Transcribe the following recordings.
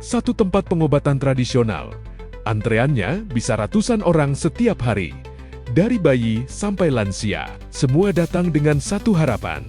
satu tempat pengobatan tradisional. Antreannya bisa ratusan orang setiap hari. Dari bayi sampai lansia, semua datang dengan satu harapan: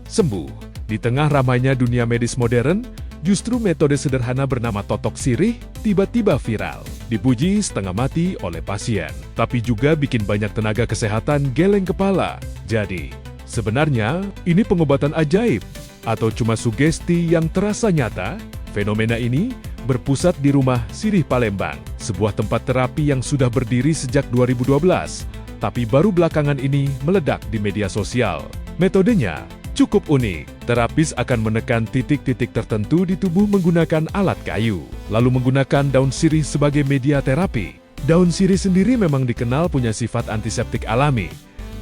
sembuh. Di tengah ramainya dunia medis modern, justru metode sederhana bernama totok sirih tiba-tiba viral. Dipuji setengah mati oleh pasien, tapi juga bikin banyak tenaga kesehatan geleng kepala. Jadi, sebenarnya ini pengobatan ajaib atau cuma sugesti yang terasa nyata? Fenomena ini berpusat di Rumah Sirih Palembang, sebuah tempat terapi yang sudah berdiri sejak 2012, tapi baru belakangan ini meledak di media sosial. Metodenya cukup unik. Terapis akan menekan titik-titik tertentu di tubuh menggunakan alat kayu, lalu menggunakan daun sirih sebagai media terapi. Daun sirih sendiri memang dikenal punya sifat antiseptik alami,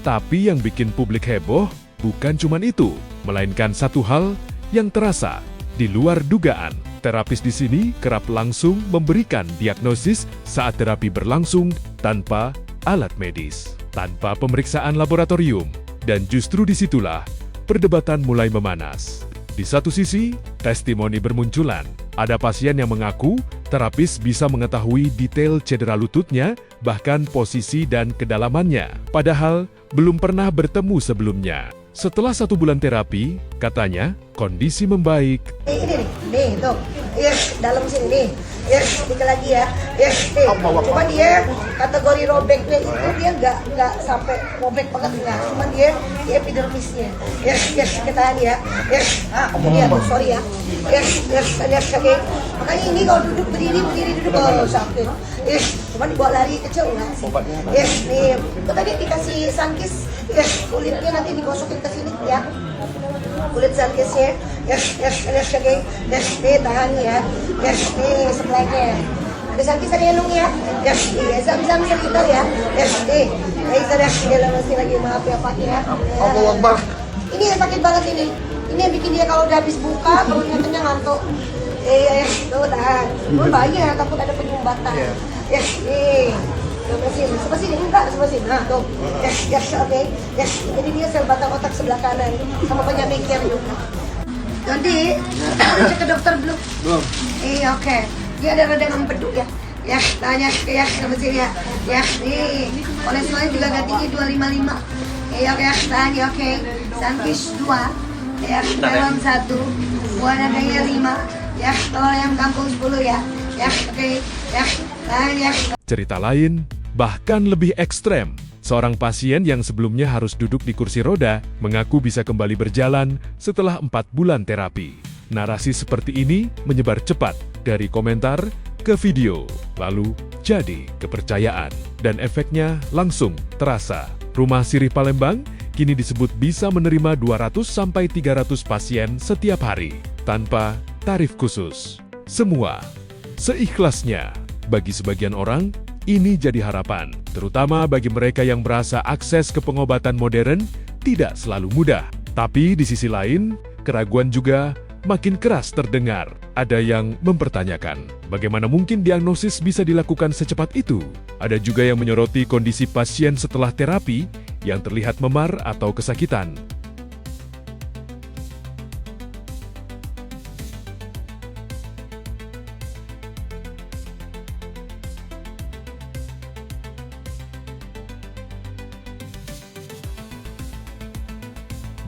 tapi yang bikin publik heboh bukan cuma itu, melainkan satu hal yang terasa di luar dugaan. Terapis di sini kerap langsung memberikan diagnosis saat terapi berlangsung tanpa alat medis, tanpa pemeriksaan laboratorium. Dan justru disitulah perdebatan mulai memanas. Di satu sisi, testimoni bermunculan. Ada pasien yang mengaku terapis bisa mengetahui detail cedera lututnya, bahkan posisi dan kedalamannya. Padahal belum pernah bertemu sebelumnya. Setelah 1 bulan terapi, katanya kondisi membaik. Ini nih, tuh. Yes, dalam sini nih. Yes, dikit lagi ya. Yes, nih. Cuma dia kategori robeknya itu dia nggak sampai robek banget enggak. Cuma dia di epidermisnya. Yes, kita ya. Yes, ini ya, sorry ya. Yes, oke. Makanya ini kalau duduk berdiri duduk kalau sakit. Yes, cuma dibawa lari kecil enggak sih? Yes, nih. Itu tadi dikasih sankis. Yes, kulitnya nanti digosokin ke sini ya. Kulit sankisnya. Yes, oke. Yes, nih tahan ya. Yes, nih sebelahnya. Ada sankis ada yang ya. Yes, zam sekitar ya. Yes, nih. Saya masih lagi maaf ya Pak ya. Allah Akbar. Ini yang sakit banget ini. Ini yang bikin dia kalau udah habis buka perutnya kenyang ngantuk. Tuh tahan. Bahaya takut ada penyumbatan. Yes, nih. Sebelah sini, enggak, sebelah sini. Nah, tuh. Yes, oke. Yes, jadi dia sel batang otak sebelah kanan sama banyak mikir juga. Jadi, cek ke dokter belum? Belum. Oke. Dia ada radang empedu ya. Ya, tanya ya sama sini ya. Ya, nih. Kolesterolnya juga nggak tinggi 255. Oke, tanya oke. Sankis 2. Ya, dalam 1. Buah naganya 5. Ya, telur ayam kampung 10 ya. Ya, oke. Ya, tanya. Cerita lain bahkan lebih ekstrem. Seorang pasien yang sebelumnya harus duduk di kursi roda mengaku bisa kembali berjalan setelah 4 bulan terapi. Narasi seperti ini menyebar cepat dari komentar ke video, lalu jadi kepercayaan. Dan efeknya langsung terasa. Rumah Sirih Palembang kini disebut bisa menerima 200-300 pasien setiap hari, tanpa tarif khusus. Semua seikhlasnya. Bagi sebagian orang, ini jadi harapan, terutama bagi mereka yang merasa akses ke pengobatan modern tidak selalu mudah. Tapi di sisi lain, keraguan juga makin keras terdengar. Ada yang mempertanyakan, bagaimana mungkin diagnosis bisa dilakukan secepat itu? Ada juga yang menyoroti kondisi pasien setelah terapi yang terlihat memar atau kesakitan.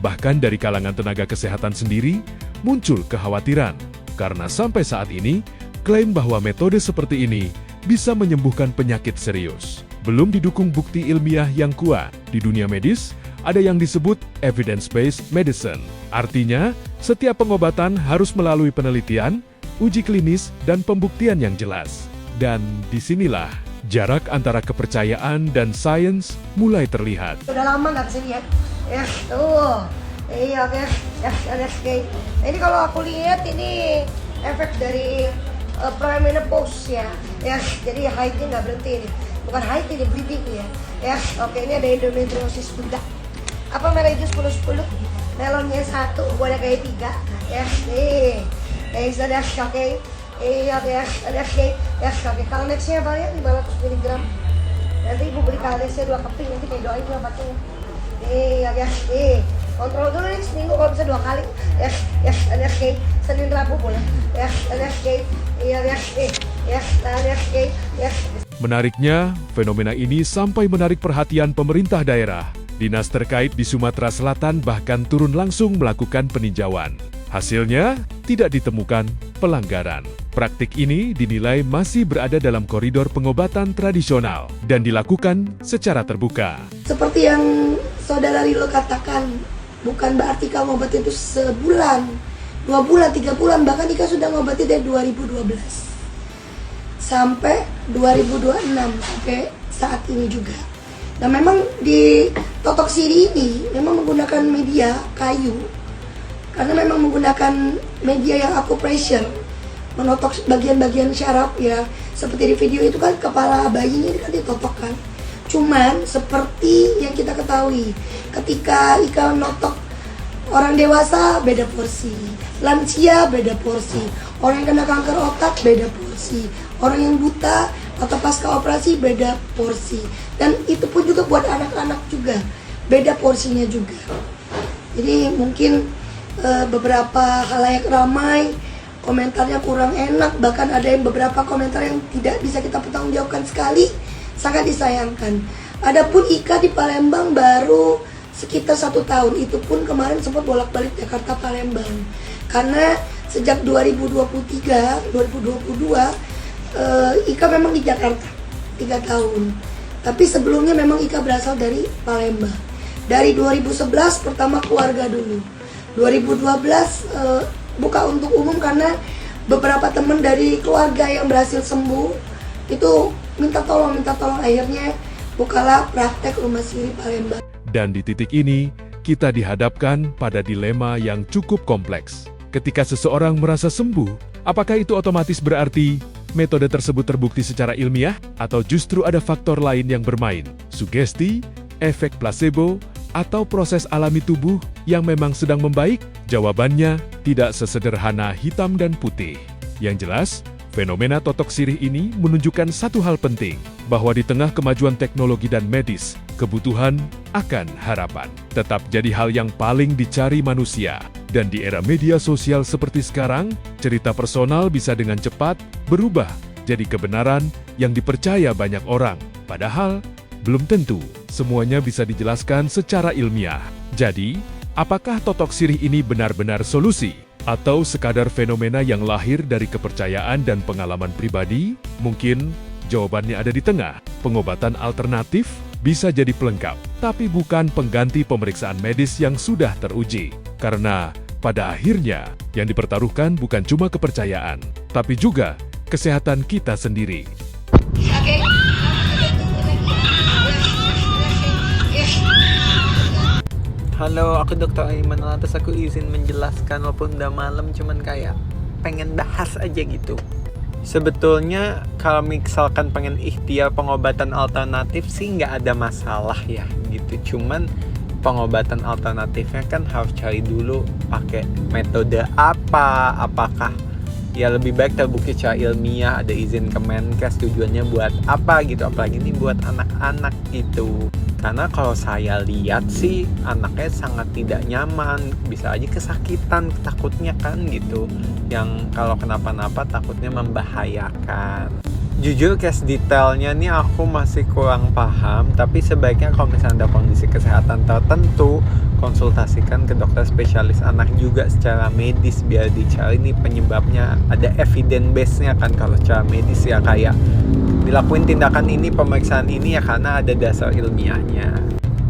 Bahkan dari kalangan tenaga kesehatan sendiri, muncul kekhawatiran. Karena sampai saat ini, klaim bahwa metode seperti ini bisa menyembuhkan penyakit serius. Belum didukung bukti ilmiah yang kuat. Di dunia medis, ada yang disebut evidence-based medicine. Artinya, setiap pengobatan harus melalui penelitian, uji klinis, dan pembuktian yang jelas. Dan disinilah jarak antara kepercayaan dan sains mulai terlihat. Udah lama nggak kesini ya? Ya, tuh. Iya, oke. Ya, ini kalau aku lihat ini efek dari premenopause ya. Ya, jadi haidnya nggak berhenti ini. Bukan haid ini, bleeding ya. Ya, oke. Ini ada endometriosis budak. Apa merah itu 10-10? Melonnya 1, buahnya kayak 3. Ya, nih. Sudah, oke. Iya, ya, oke. Kalnexnya apa ya? 500 mg. Nanti ibu beli kalnexnya 2 keping, nanti kayak doain ya pakainya. Kontrol dulu nih seminggu kalau bisa 2 kali. Senin Rabu boleh. iya ya, ya, nah, ya. Menariknya, fenomena ini sampai menarik perhatian pemerintah daerah. Dinas terkait di Sumatera Selatan bahkan turun langsung melakukan peninjauan. Hasilnya, tidak ditemukan pelanggaran. Praktik ini dinilai masih berada dalam koridor pengobatan tradisional dan dilakukan secara terbuka. Seperti yang saudara Rilo katakan, bukan berarti Ika ngobati itu sebulan, 2 bulan, 3 bulan, bahkan Ika sudah ngobati dari 2012 sampai 2026 sampai saat ini juga. Nah memang di totok siri ini memang menggunakan media kayu, karena memang menggunakan media yang acupressure, menotok bagian-bagian syaraf ya. Seperti di video itu kan kepala bayinya ini kan ditotok kan. Cuman seperti yang kita ketahui, ketika Ika notok orang dewasa beda porsi, lansia beda porsi, orang yang kena kanker otak beda porsi, orang yang buta atau pasca operasi beda porsi, dan itu pun juga buat anak-anak juga beda porsinya juga. Jadi mungkin beberapa halayak ramai komentarnya kurang enak, bahkan ada yang beberapa komentar yang tidak bisa kita pertanggungjawabkan sekali, sangat disayangkan. Adapun Ika di Palembang baru sekitar 1 tahun, itu pun kemarin sempat bolak-balik Jakarta Palembang, karena sejak 2023 2022 Ika memang di Jakarta 3 tahun, tapi sebelumnya memang Ika berasal dari Palembang. Dari 2011 pertama keluarga dulu, 2012 buka untuk umum karena beberapa teman dari keluarga yang berhasil sembuh itu minta tolong, akhirnya bukalah praktek rumah siri Palembang. Dan di titik ini, kita dihadapkan pada dilema yang cukup kompleks. Ketika seseorang merasa sembuh, apakah itu otomatis berarti metode tersebut terbukti secara ilmiah, atau justru ada faktor lain yang bermain? Sugesti, efek placebo, atau proses alami tubuh yang memang sedang membaik? Jawabannya tidak sesederhana hitam dan putih. Yang jelas, fenomena totok sirih ini menunjukkan satu hal penting, bahwa di tengah kemajuan teknologi dan medis, kebutuhan akan harapan tetap jadi hal yang paling dicari manusia. Dan di era media sosial seperti sekarang, cerita personal bisa dengan cepat berubah jadi kebenaran yang dipercaya banyak orang. Padahal, belum tentu semuanya bisa dijelaskan secara ilmiah. Jadi, apakah totok sirih ini benar-benar solusi? Atau sekadar fenomena yang lahir dari kepercayaan dan pengalaman pribadi? Mungkin jawabannya ada di tengah. Pengobatan alternatif bisa jadi pelengkap, tapi bukan pengganti pemeriksaan medis yang sudah teruji. Karena pada akhirnya, yang dipertaruhkan bukan cuma kepercayaan, tapi juga kesehatan kita sendiri. Oke. Halo, aku Dr. Aiman. Lantas aku izin menjelaskan walaupun udah malam, cuman kayak pengen bahas aja gitu. Sebetulnya kalau misalkan pengen ikhtiar pengobatan alternatif sih nggak ada masalah ya gitu. Cuman pengobatan alternatifnya kan harus cari dulu pakai metode apa, apakah ya lebih baik terbukti secara ilmiah, ada izin Kemenkes, tujuannya buat apa gitu, apalagi ini buat anak-anak gitu. Karena kalau saya lihat sih anaknya sangat tidak nyaman, bisa aja kesakitan, takutnya kan gitu, yang kalau kenapa-napa takutnya membahayakan. Jujur case detailnya nih aku masih kurang paham, tapi sebaiknya kalau misalnya ada kondisi kesehatan tertentu, konsultasikan ke dokter spesialis anak juga secara medis, biar dicari nih penyebabnya, ada evidence base-nya kan. Kalau secara medis ya kayak dilakuin tindakan ini, pemeriksaan ini ya karena ada dasar ilmiahnya.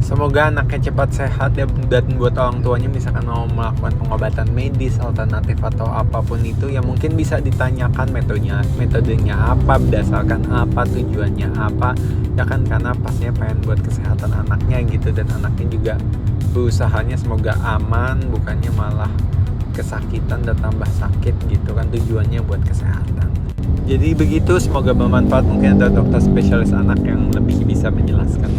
Semoga anaknya cepat sehat ya, dan buat orang tuanya misalkan mau melakukan pengobatan medis alternatif atau apapun itu ya mungkin bisa ditanyakan metodenya apa, berdasarkan apa, tujuannya apa ya kan, karena pastinya pengen buat kesehatan anaknya gitu, dan anaknya juga berusahanya semoga aman, bukannya malah kesakitan dan tambah sakit gitu kan, tujuannya buat kesehatan. Jadi begitu, semoga bermanfaat. Mungkin ada dokter spesialis anak yang lebih bisa menjelaskan.